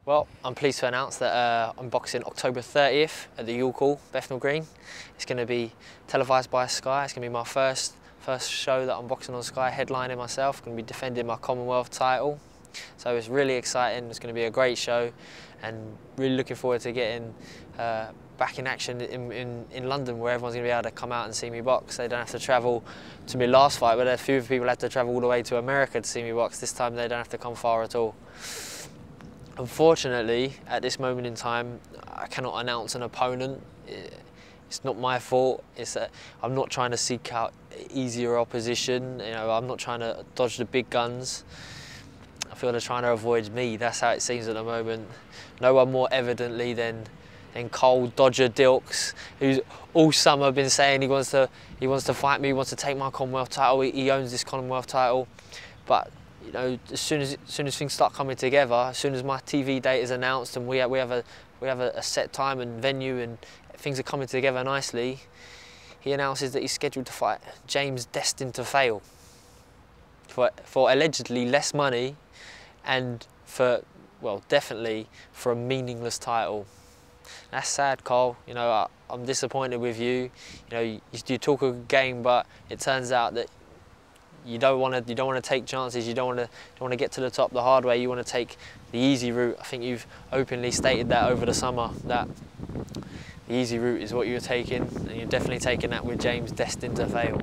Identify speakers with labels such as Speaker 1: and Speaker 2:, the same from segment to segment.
Speaker 1: Well, I'm pleased to announce that I'm boxing October 30th at the York Hall, Bethnal Green. It's going to be televised by Sky. It's going to be my first show that I'm boxing on Sky, headlining myself. I'm going to be defending my Commonwealth title. So it's really exciting. It's going to be a great show, and really looking forward to getting back in action in London, where everyone's going to be able to come out and see me box. They don't have to travel to my last fight, but a few people had to travel all the way to America to see me box. This time they don't have to come far at all. Unfortunately, at this moment in time, I cannot announce an opponent. It's not my fault. It's that I'm not trying to seek out easier opposition. You know, I'm not trying to dodge the big guns. I feel they're trying to avoid me. That's how it seems at the moment. No one more evidently than Cole Dodger Dilks, who's all summer been saying he wants to fight me, he wants to take my Commonwealth title. He owns this Commonwealth title, but you know, as soon as things start coming together, as soon as my TV date is announced and we have a set time and venue and things are coming together nicely, he announces that he's scheduled to fight James Destined to Fail for allegedly less money and definitely for a meaningless title. That's sad, Cole. You know, I'm disappointed with you. You know, you talk a good game, but it turns out that you don't want to take chances. You don't want to get to the top the hard way. You want to take the easy route. I think you've openly stated that over the summer, that the easy route is what you're taking, and you're definitely taking that with James Destined to Fail.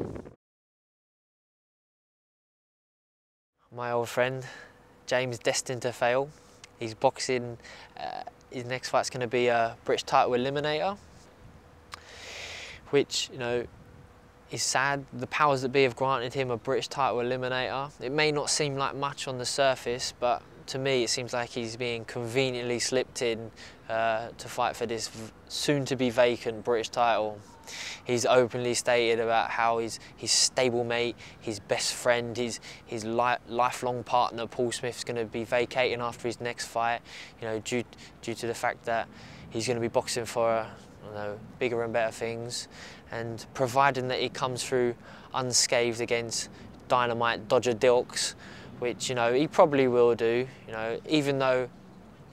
Speaker 1: My old friend, James Destined to Fail. He's boxing. His next fight's going to be a British title eliminator, which, you know, is sad. The powers that be have granted him a British title eliminator. It may not seem like much on the surface, but to me it seems like he's being conveniently slipped in to fight for this soon-to-be vacant British title. He's openly stated about how his stablemate, his best friend, his lifelong partner Paul Smith's going to be vacating after his next fight, you know, due to the fact that he's going to be boxing for bigger and better things, and providing that he comes through unscathed against Dynamite Dodger Dilks, which, you know, he probably will do, you know, even though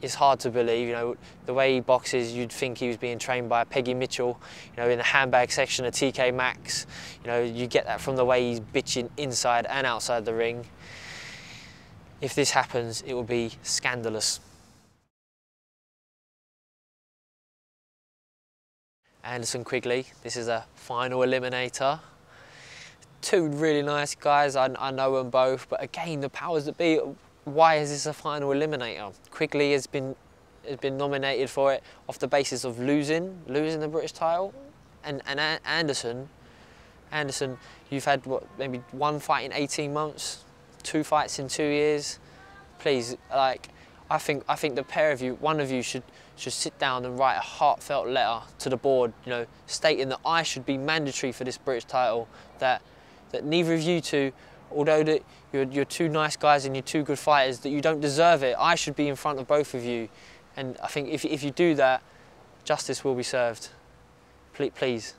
Speaker 1: it's hard to believe. You know, the way he boxes, you'd think he was being trained by Peggy Mitchell, you know, in the handbag section of TK Maxx. You know, you get that from the way he's bitching inside and outside the ring. If this happens, it will be scandalous. Anderson Quigley, this is a final eliminator. Two really nice guys, I know them both, but again, the powers that be, why is this a final eliminator? Quigley has been nominated for it off the basis of losing the British title, and Anderson, you've had what, maybe one fight in 18 months, 2 fights in 2 years. Please, like, I think the pair of you, one of you should sit down and write a heartfelt letter to the board, you know, stating that I should be mandatory for this British title, that neither of you two, although that you're two nice guys and you're two good fighters, that you don't deserve it. I should be in front of both of you. And I think if you do that, justice will be served. Please,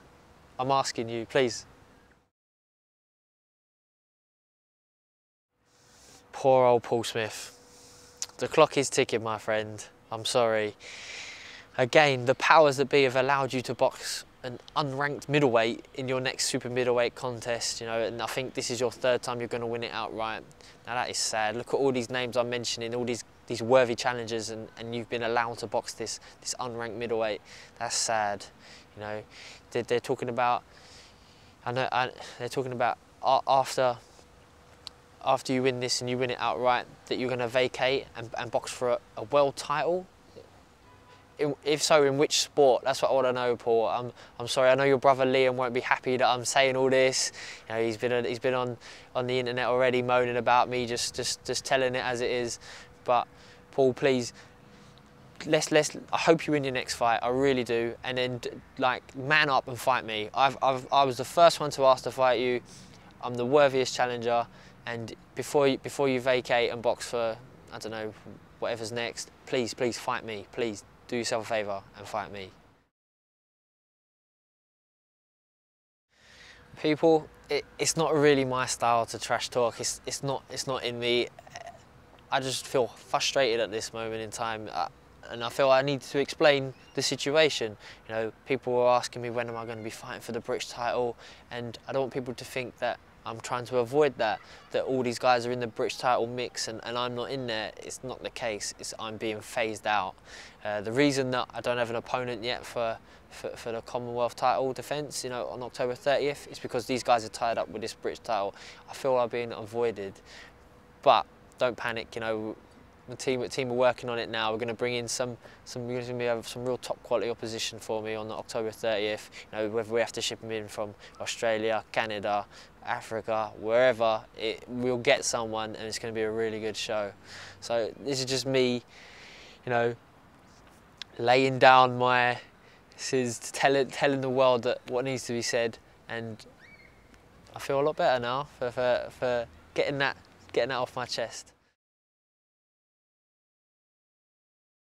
Speaker 1: I'm asking you, please. Poor old Paul Smith. The clock is ticking, my friend. I'm sorry. Again, the powers that be have allowed you to box an unranked middleweight in your next super middleweight contest, you know, and I think this is your 3rd time you're going to win it outright. Now that is sad. Look at all these names I'm mentioning, all these worthy challengers, and you've been allowed to box this unranked middleweight. That's sad. You know, they're talking about, they're talking about after you win this and you win it outright, that you're going to vacate and box for a world title. If so, in which sport? That's what I want to know, Paul. I'm sorry. I know your brother Liam won't be happy that I'm saying all this. You know, he's been on the internet already moaning about me, just telling it as it is. But Paul, please, I hope you win your next fight. I really do. And then, like, man up and fight me. I was the first one to ask to fight you. I'm the worthiest challenger. And before you vacate and box for, I don't know, whatever's next, please fight me. Please. Do yourself a favour and fight me. People, it's not really my style to trash talk. It's not in me. I just feel frustrated at this moment in time. and I feel I need to explain the situation. You know, people were asking me when am I going to be fighting for the British title, and I don't want people to think that I'm trying to avoid that all these guys are in the British title mix and I'm not in there. It's not the case. I'm being phased out. The reason that I don't have an opponent yet for the Commonwealth title defence, you know, on October 30th, is because these guys are tied up with this British title. I feel I'm being avoided, but don't panic. You know, the team are working on it now. We're going to bring in we're going to have some real top quality opposition for me on October 30th. You know, whether we have to ship them in from Australia, Canada, Africa, wherever, we'll get someone, and it's going to be a really good show. So this is just me, you know, laying down telling the world that what needs to be said, and I feel a lot better now for getting that off my chest.